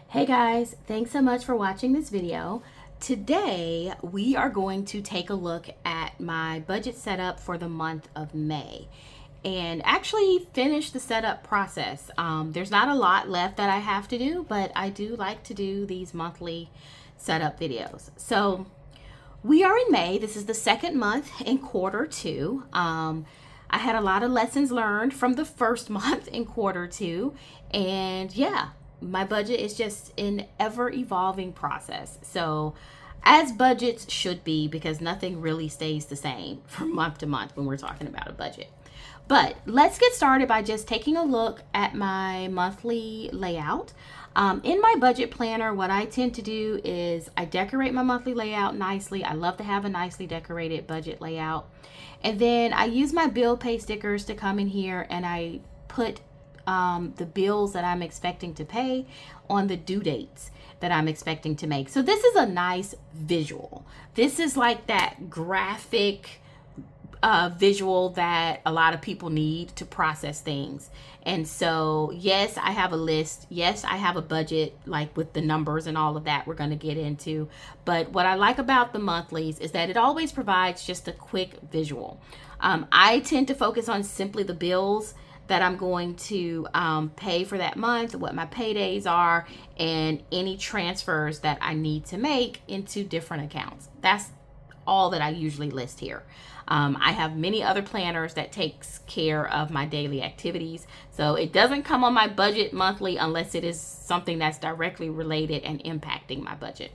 Hey guys, thanks so much for watching this video. Today we are going to take a look at my budget setup for the month of May and actually finish the setup process. There's not a lot left that I have to do, but I do like to do these monthly setup videos. So we are in May. This is the second month in quarter two. I had a lot of lessons learned from the first month in quarter two, and yeah, my budget is just an ever evolving process. So as budgets should be, because nothing really stays the same from month to month when we're talking about a budget. But let's get started by just taking a look at my monthly layout. In my budget planner, what I tend to do is I decorate my monthly layout nicely. I love to have a nicely decorated budget layout. And then I use my bill pay stickers to come in here and I put the bills that I'm expecting to pay on the due dates that I'm expecting to make. So this is a nice visual. This is like that graphic visual that a lot of people need to process things. And so, yes, I have a list. Yes, I have a budget, like with the numbers and all of that we're going to get into. But what I like about the monthlies is that it always provides just a quick visual. I tend to focus on simply the bills that I'm going to pay for that month, what my paydays are, and any transfers that I need to make into different accounts. That's all that I usually list here. I have many other planners that takes care of my daily activities. So it doesn't come on my budget monthly unless it is something that's directly related and impacting my budget.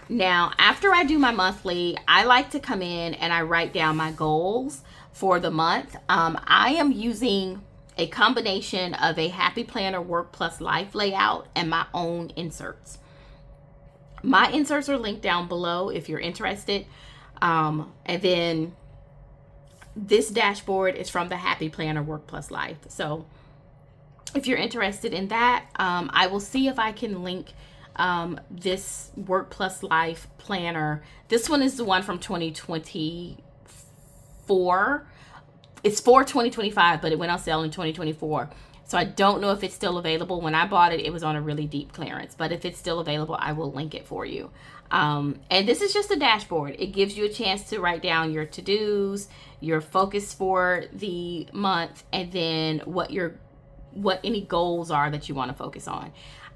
Now, after I do my monthly, I like to come in and I write down my goals for the month. I am using a combination of a Happy Planner Work Plus Life layout and my own inserts. My inserts are linked down below if you're interested. And then this dashboard is from the Happy Planner Work Plus Life. So if you're interested in that, I will see if I can link this Work Plus Life planner. This one is the one from 2024. It's for 2025, but it went on sale in 2024. So I don't know if it's still available. When I bought it, it was on a really deep clearance. But if it's still available, I will link it for you. And this is just a dashboard. It gives you a chance to write down your to-dos, your focus for the month, and then what any goals are that you want to focus on.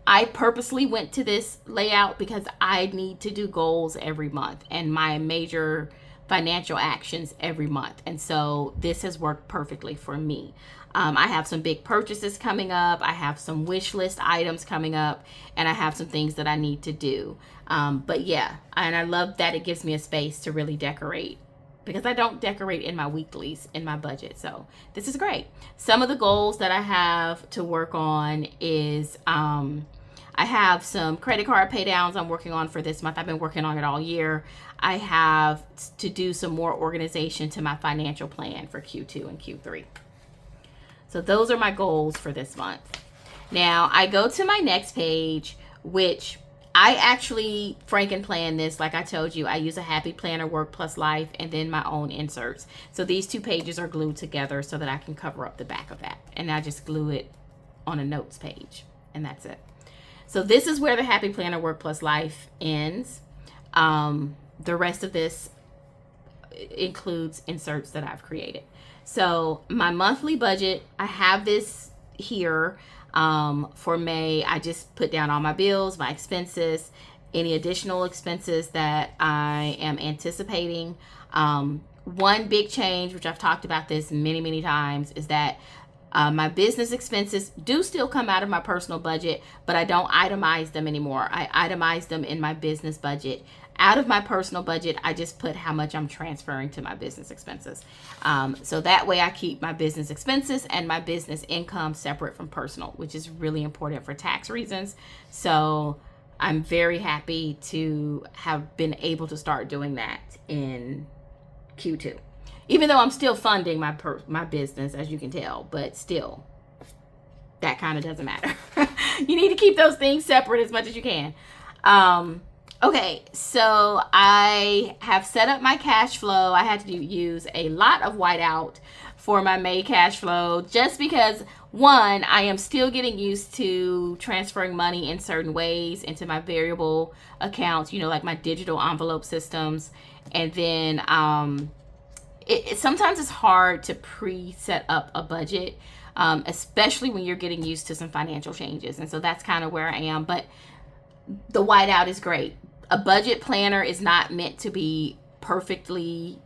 I purposely went to this layout because I need to do goals every month and my major financial actions every month. And so this has worked perfectly for me. I have some big purchases coming up. I have some wish list items coming up, and I have some things that I need to do. But yeah, and I love that it gives me a space to really decorate, because I don't decorate in my weeklies in my budget. So this is great. Some of the goals that I have to work on is I have some credit card pay downs I'm working on for this month. I've been working on it all year. I have to do some more organization to my financial plan for Q2 and Q3. So those are my goals for this month. Now I go to my next page, which I actually Franken-plan this. Like I told you, I use a Happy Planner Work Plus Life and then my own inserts. So these two pages are glued together so that I can cover up the back of that. And I just glue it on a notes page, and that's it. So this is where the Happy Planner Work Plus Life ends. The rest of this includes inserts that I've created. So my monthly budget, I have this here for May. I just put down all my bills, my expenses, any additional expenses that I am anticipating. One big change, which I've talked about this many, many times, is that my business expenses do still come out of my personal budget, but I don't itemize them anymore. I itemize them in my business budget. Out of my personal budget, I just put how much I'm transferring to my business expenses. So that way I keep my business expenses and my business income separate from personal, which is really important for tax reasons. So I'm very happy to have been able to start doing that in Q2. Even though I'm still funding my business, as you can tell, but still, that kind of doesn't matter. You need to keep those things separate as much as you can. Okay, so I have set up my cash flow. I had to use a lot of whiteout for my May cash flow just because, one, I am still getting used to transferring money in certain ways into my variable accounts, like my digital envelope systems. And then sometimes it's hard to pre-set up a budget, especially when you're getting used to some financial changes. And so that's kind of where I am. But the whiteout is great. A budget planner is not meant to be perfectly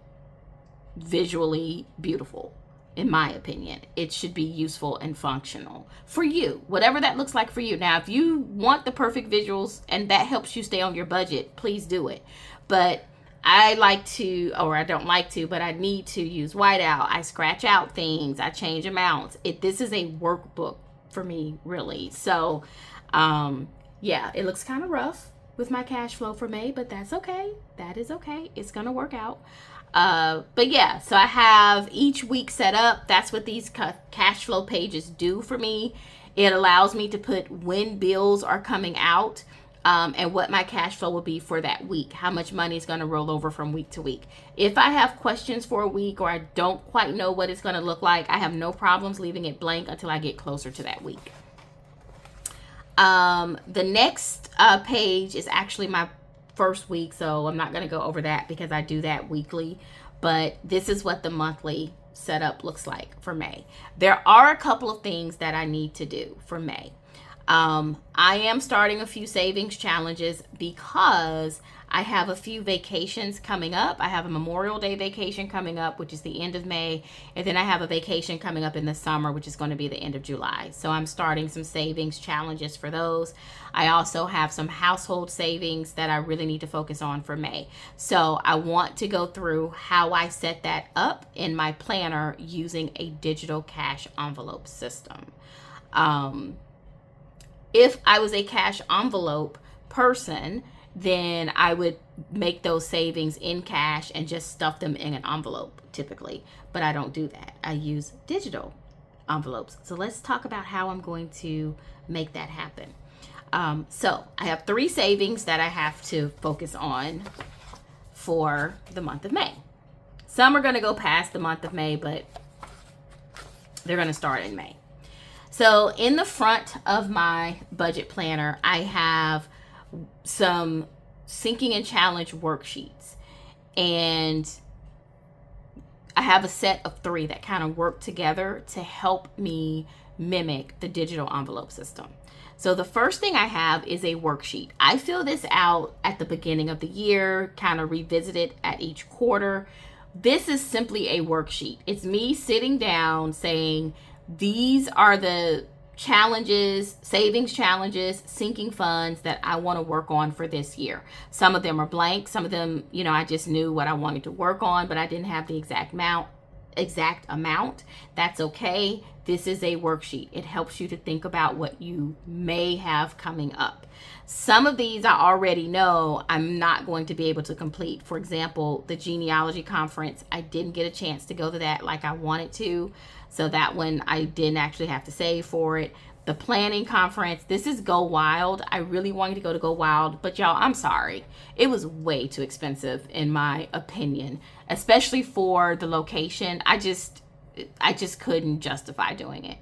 visually beautiful, in my opinion. It should be useful and functional for you, whatever that looks like for you. Now, if you want the perfect visuals and that helps you stay on your budget, please do it. But I like to, or I don't like to, but I need to use whiteout. I scratch out things. I change amounts. This is a workbook for me, really. So, yeah, it looks kind of rough with my cash flow for May, but that's okay. That is okay. It's going to work out. But yeah, so I have each week set up. That's what these cash flow pages do for me. It allows me to put when bills are coming out, and what my cash flow will be for that week, how much money is going to roll over from week to week. If I have questions for a week or I don't quite know what it's going to look like, I have no problems leaving it blank until I get closer to that week. The next page is actually my first week, so I'm not going to go over that because I do that weekly, but this is what the monthly setup looks like for May. There are a couple of things that I need to do for May. I am starting a few savings challenges because I have a few vacations coming up. I have a Memorial Day vacation coming up, which is the end of May. And then I have a vacation coming up in the summer, which is going to be the end of July. So I'm starting some savings challenges for those. I also have some household savings that I really need to focus on for May. So I want to go through how I set that up in my planner using a digital cash envelope system. If I was a cash envelope person, then I would make those savings in cash and just stuff them in an envelope typically. But I don't do that. I use digital envelopes. So let's talk about how I'm going to make that happen. So I have 3 savings that I have to focus on for the month of May. Some are going to go past the month of May, but they're going to start in May. So in the front of my budget planner, I have some sinking and challenge worksheets, and I have a set of 3 that kind of work together to help me mimic the digital envelope system. So the first thing I have is a worksheet. I fill this out at the beginning of the year, kind of revisit it at each quarter. This is simply a worksheet. It's me sitting down saying, these are the challenges, savings challenges, sinking funds that I want to work on for this year. Some of them are blank. Some of them, I just knew what I wanted to work on, but I didn't have the exact amount. That's okay. This is a worksheet. It helps you to think about what you may have coming up. Some of these I already know I'm not going to be able to complete. For example, the genealogy conference, I didn't get a chance to go to that like I wanted to. So that one I didn't actually have to save for it. The planning conference, this is Go Wild. I really wanted to go to Go Wild, but y'all, I'm sorry. It was way too expensive in my opinion, especially for the location. I just couldn't justify doing it.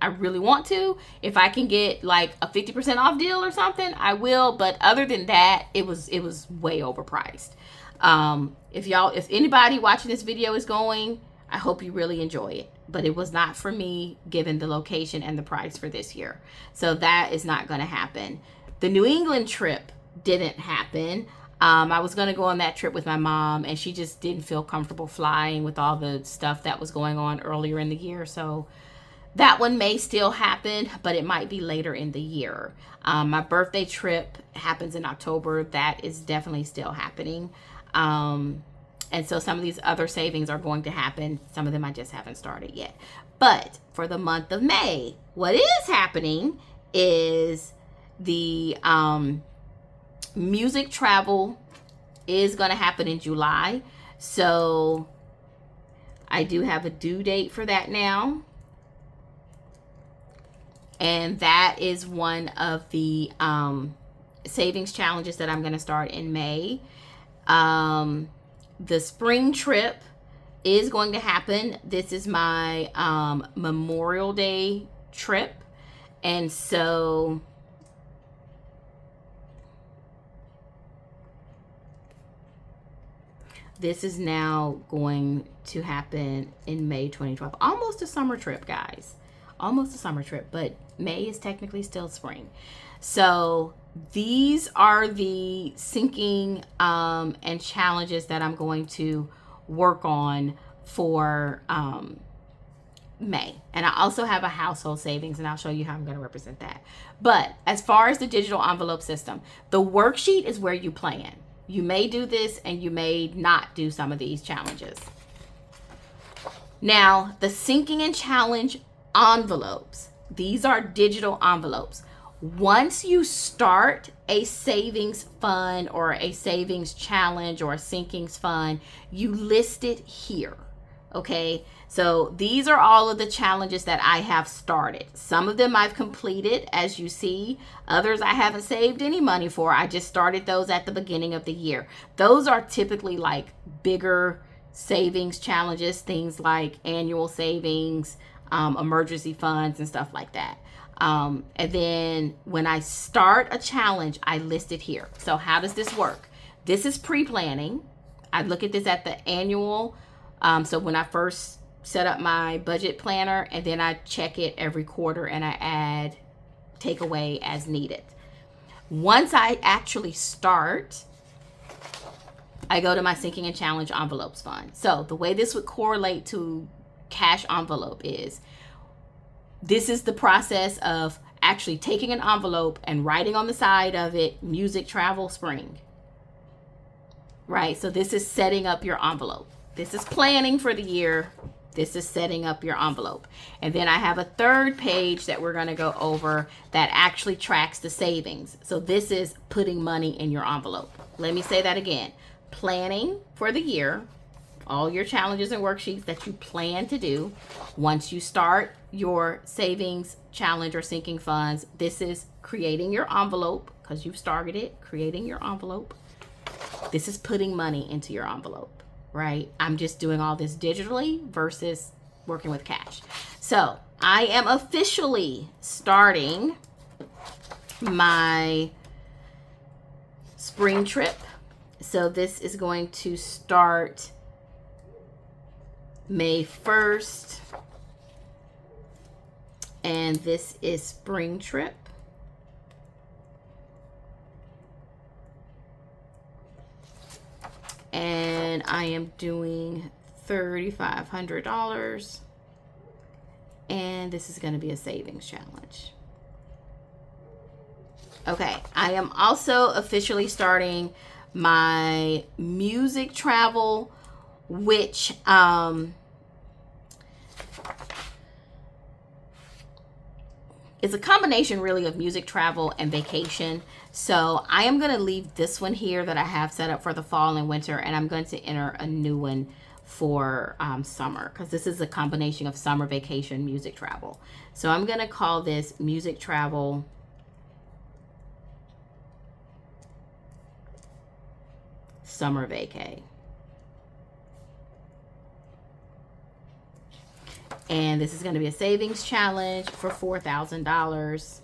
I really want to. If I can get like a 50% off deal or something, I will. But other than that, it was way overpriced. If anybody watching this video is going, I hope you really enjoy it. But it was not for me given the location and the price for this year. So that is not going to happen. The New England trip didn't happen. I was going to go on that trip with my mom, and she just didn't feel comfortable flying with all the stuff that was going on earlier in the year. So that one may still happen, but it might be later in the year. My birthday trip happens in October. That is definitely still happening. And so some of these other savings are going to happen. Some of them I just haven't started yet. But for the month of May, what is happening is the music travel is going to happen in July. So I do have a due date for that now. And that is one of the savings challenges that I'm going to start in May. The spring trip is going to happen. This is my Memorial Day trip. And so this is now going to happen in May 2012. Almost a summer trip, guys. Almost a summer trip, but May is technically still spring. So these are the sinking and challenges that I'm going to work on for May. And I also have a household savings, and I'll show you how I'm going to represent that. But as far as the digital envelope system, the worksheet is where you plan. You may do this and you may not do some of these challenges. Now, the sinking and challenge envelopes, these are digital envelopes. Once you start a savings fund or a savings challenge or a sinkings fund, you list it here. Okay, so these are all of the challenges that I have started. Some of them I've completed, as you see. Others I haven't saved any money for. I just started those at the beginning of the year. Those are typically like bigger savings challenges, things like annual savings, emergency funds, and stuff like that. And then when I start a challenge, I list it here. So how does this work? This is pre-planning. I look at this at the annual. So when I first set up my budget planner, and then I check it every quarter and I add takeaway as needed. Once I actually start, I go to my sinking and challenge envelopes fund. So the way this would correlate to cash envelope is, this is the process of actually taking an envelope and writing on the side of it, music, travel, spring. Right? So this is setting up your envelope. This is planning for the year. This is setting up your envelope. And then I have a third page that we're going to go over that actually tracks the savings. So this is putting money in your envelope. Let me say that again. Planning for the year, all your challenges and worksheets that you plan to do. Once you start your savings challenge or sinking funds, this is creating your envelope, because you've started it, creating your envelope. This is putting money into your envelope. Right? I'm just doing all this digitally versus working with cash. So I am officially starting my spring trip. So this is going to start May 1st. And this is spring trip. And I am doing $3,500. And this is going to be a savings challenge. Okay, I am also officially starting my music travel, which is a combination really of music travel and vacation. So I am going to leave this one here that I have set up for the fall and winter, and I'm going to enter a new one for summer, because this is a combination of summer, vacation, music travel. So I'm going to call this music travel summer vacay. And this is going to be a savings challenge for $4,000.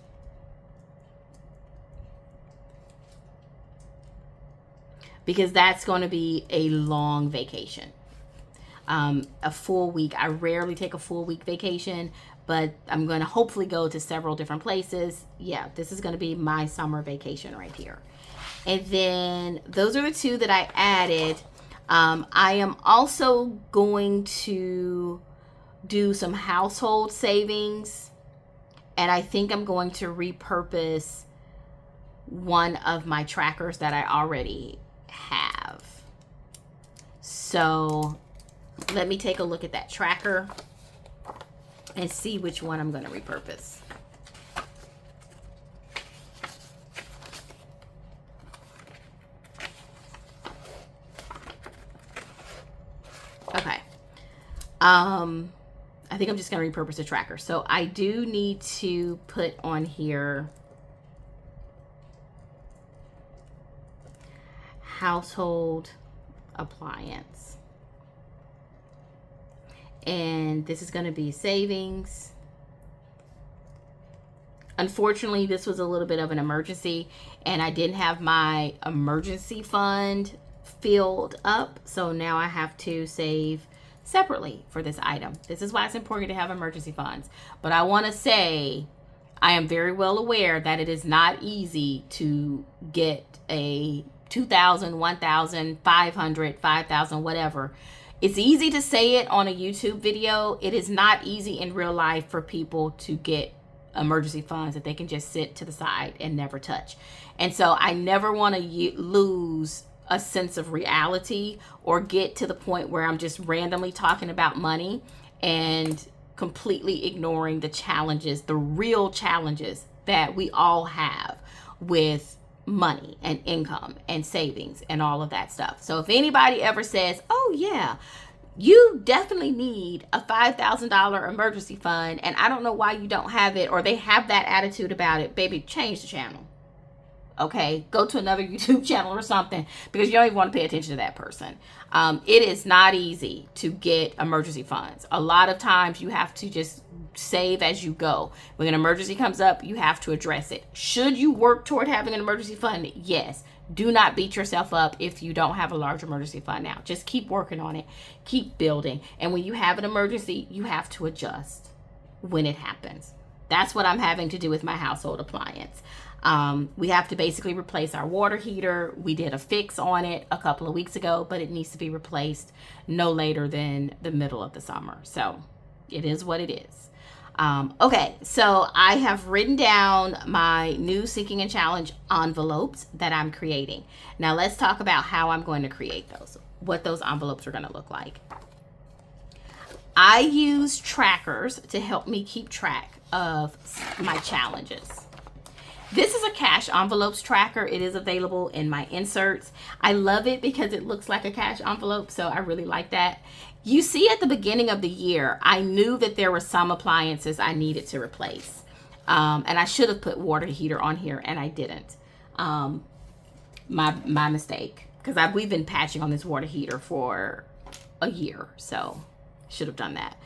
Because that's going to be a long vacation. A full week. I rarely take a full week vacation, but I'm going to hopefully go to several different places. Yeah, this is going to be my summer vacation right here. And then those are the two that I added. I am also going to do some household savings, and I think I'm going to repurpose one of my trackers that I already have. So let me take a look at that tracker and see which one I'm going to repurpose. Okay. I think I'm just going to repurpose the tracker. So I do need to put on here household appliance. And this is going to be savings. Unfortunately, this was a little bit of an emergency, and I didn't have my emergency fund filled up. So now I have to save separately for this item. This is why it's important to have emergency funds. But I want to say, I am very well aware that it is not easy to get a $2,000, $1,000, $500, $5,000, whatever. It's easy to say it on a YouTube video. It is not easy in real life for people to get emergency funds that they can just sit to the side and never touch. And so I never want to lose a sense of reality or get to the point where I'm just randomly talking about money and completely ignoring the challenges, the real challenges that we all have with money and income and savings and all of that stuff. So if anybody ever says, oh yeah, you definitely need a $5,000 emergency fund and I don't know why you don't have it, or they have that attitude about it, baby, change the channel. Okay, go to another YouTube channel or something, because you don't even want to pay attention to that person. It is not easy to get emergency funds. A lot of times you have to just save as you go. When an emergency comes up, you have to address it. Should you work toward having an emergency fund? Yes. Do not beat yourself up if you don't have a large emergency fund now. Just keep working on it. Keep building. And when you have an emergency, you have to adjust when it happens. That's what I'm having to do with my household appliance. We have to basically replace our water heater. We did a fix on it a couple of weeks ago, but it needs to be replaced no later than the middle of the summer. So it is what it is. Okay, so I have written down my new Sinking and Challenge envelopes that I'm creating. Now let's talk about how I'm going to create those, what those envelopes are going to look like. I use trackers to help me keep track of my challenges. This is a cash envelopes tracker. It is available in my inserts. I love it because it looks like a cash envelope, so I really like that. You see, at the beginning of the year, I knew that there were some appliances I needed to replace. And I should have put water heater on here, and I didn't. My mistake, because we've been patching on this water heater for a year, so should have done that.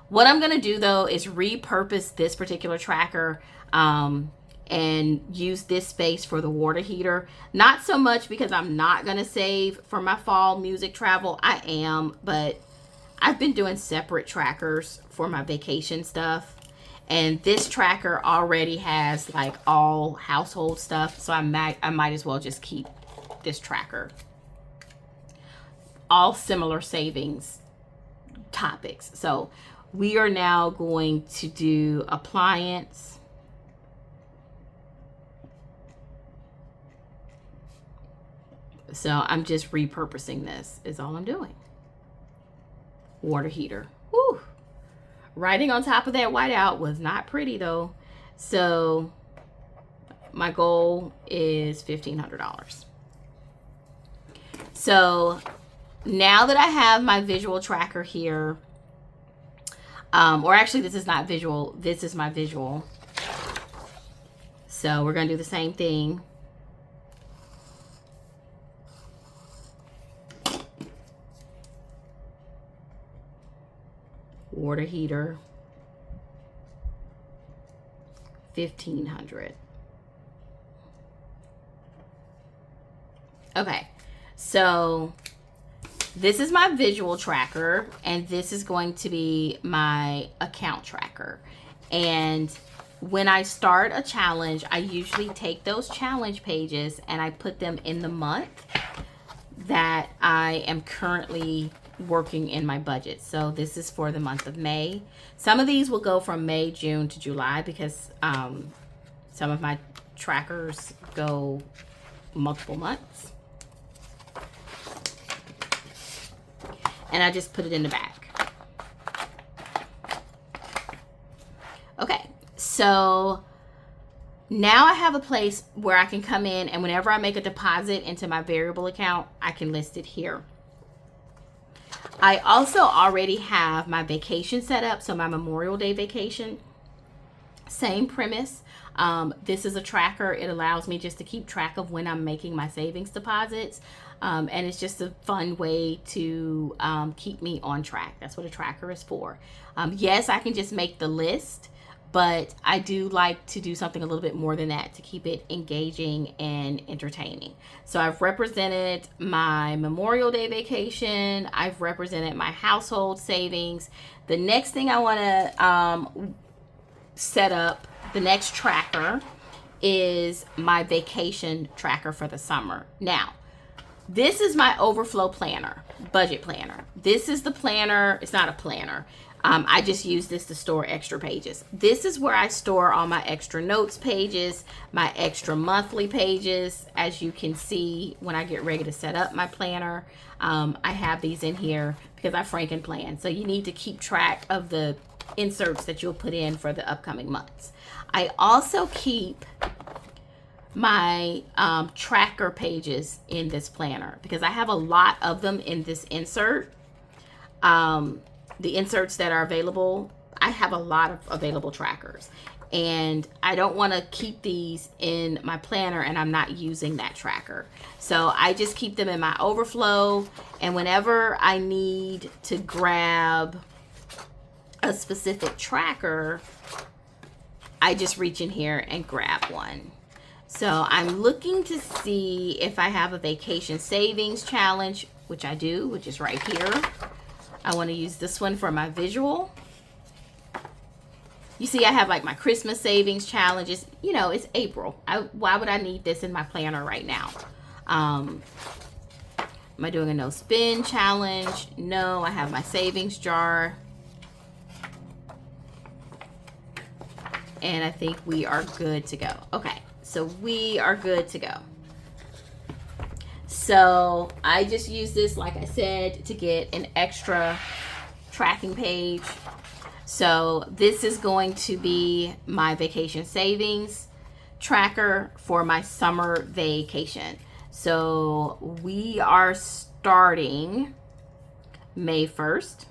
What I'm going to do, though, is repurpose this particular tracker and use this space for the water heater. Not so much because I'm not going to save for my fall music travel. I am, but I've been doing separate trackers for my vacation stuff. And this tracker already has like all household stuff. So I might as well just keep this tracker. All similar savings topics. So we are now going to do appliance. So I'm just repurposing this is all I'm doing. Water heater. Whew. Writing on top of that whiteout was not pretty though. So my goal is $1,500. So now that I have my visual tracker here, or actually this is not visual, this is my visual. So we're gonna do the same thing. Water heater, $1,500. Okay, so this is my visual tracker, and this is going to be my account tracker. And when I start a challenge, I usually take those challenge pages and I put them in the month that I am currently working in my budget. So this is for the month of May. Some of these will go from May, June to July because some of my trackers go multiple months. And I just put it in the back. Okay, so now I have a place where I can come in, and whenever I make a deposit into my variable account, I can list it here. I also already have my vacation set up, so my Memorial Day vacation. Same premise. This is a tracker. It allows me just to keep track of when I'm making my savings deposits. And it's just a fun way to keep me on track. That's what a tracker is for. Yes, I can just make the list, but I do like to do something a little bit more than that to keep it engaging and entertaining. So I've represented my Memorial Day vacation. I've represented my household savings. The next thing I want to set up, the next tracker, is my vacation tracker for the summer. Now, this is my overflow planner, budget planner. This is the planner. It's not a planner. I just use this to store extra pages. This is where I store all my extra notes pages, my extra monthly pages. As you can see, when I get ready to set up my planner, I have these in here because I franken plan. So you need to keep track of the inserts that you'll put in for the upcoming months. I also keep my tracker pages in this planner because I have a lot of them in this insert. The inserts that are available, I have a lot of available trackers, and I don't want to keep these in my planner and I'm not using that tracker. So I just keep them in my overflow, and whenever I need to grab a specific tracker, I just reach in here and grab one. So I'm looking to see if I have a vacation savings challenge, which I do, which is right here. I want to use this one for my visual. You see, I have like my Christmas savings challenges. You know, it's April. Why would I need this in my planner right now? Am I doing a no spend challenge? No, I have my savings jar. And I think we are good to go. Okay, so we are good to go. So I just use this, like I said, to get an extra tracking page. So this is going to be my vacation savings tracker for my summer vacation. So we are starting May 1st.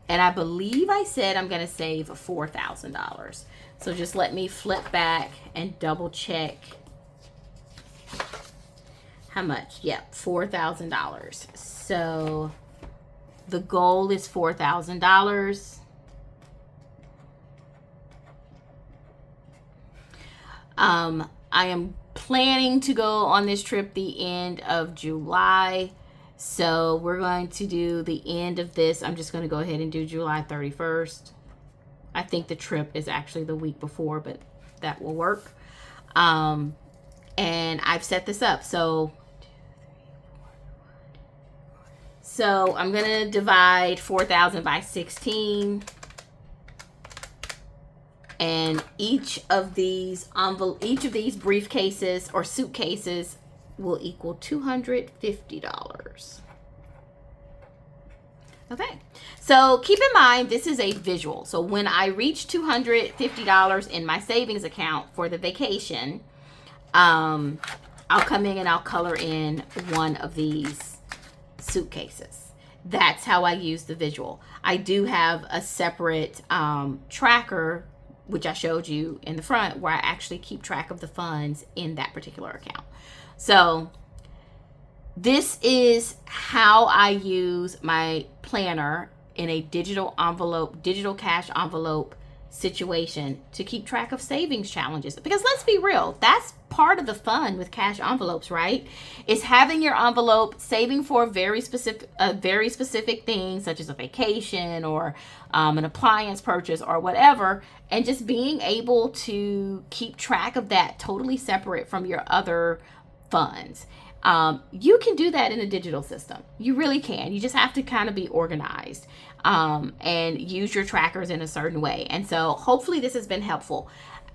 And I believe I said I'm going to save $4,000. So just let me flip back and double check how much. Yep, $4,000. So the goal is $4,000. I am planning to go on this trip the end of July. So we're going to do the end of this. I'm just going to go ahead and do July 31st. I think the trip is actually the week before, but that will work. And I've set this up. So I'm going to divide 4,000 by 16. And each of these briefcases or suitcases will equal $250. Okay, so keep in mind, this is a visual. So when I reach $250 in my savings account for the vacation, I'll come in and I'll color in one of these suitcases. That's how I use the visual. I do have a separate tracker, which I showed you in the front, where I actually keep track of the funds in that particular account. So this is how I use my planner in a digital cash envelope situation to keep track of savings challenges. Because let's be real, that's part of the fun with cash envelopes, right? Is having your envelope saving for a very specific thing, such as a vacation or an appliance purchase or whatever, and just being able to keep track of that totally separate from your other funds. You can do that in a digital system. You really can. You just have to kind of be organized and use your trackers in a certain way. And so hopefully this has been helpful.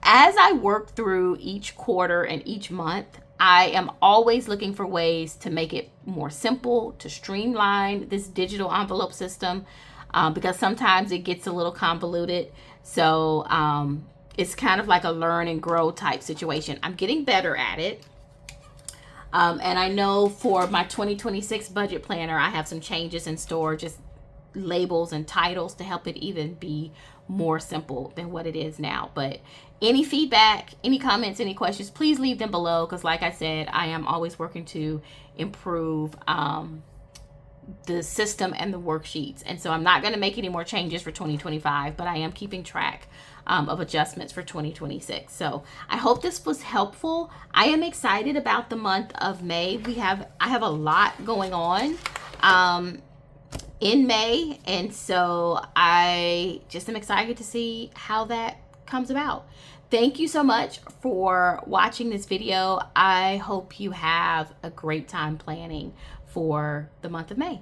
As I work through each quarter and each month, I am always looking for ways to make it more simple, to streamline this digital envelope system, because sometimes it gets a little convoluted. So it's kind of like a learn and grow type situation. I'm getting better at it. And I know for my 2026 budget planner, I have some changes in store. Just labels and titles to help it even be more simple than what it is now. But any feedback, any comments, any questions, please leave them below, because like I said, I am always working to improve the system and the worksheets. And so I'm not going to make any more changes for 2025, but I am keeping track of adjustments for 2026. So I hope this was helpful. I am excited about the month of May. I have a lot going on in May, and so I just am excited to see how that comes about. Thank you so much for watching this video. I hope you have a great time planning for the month of May.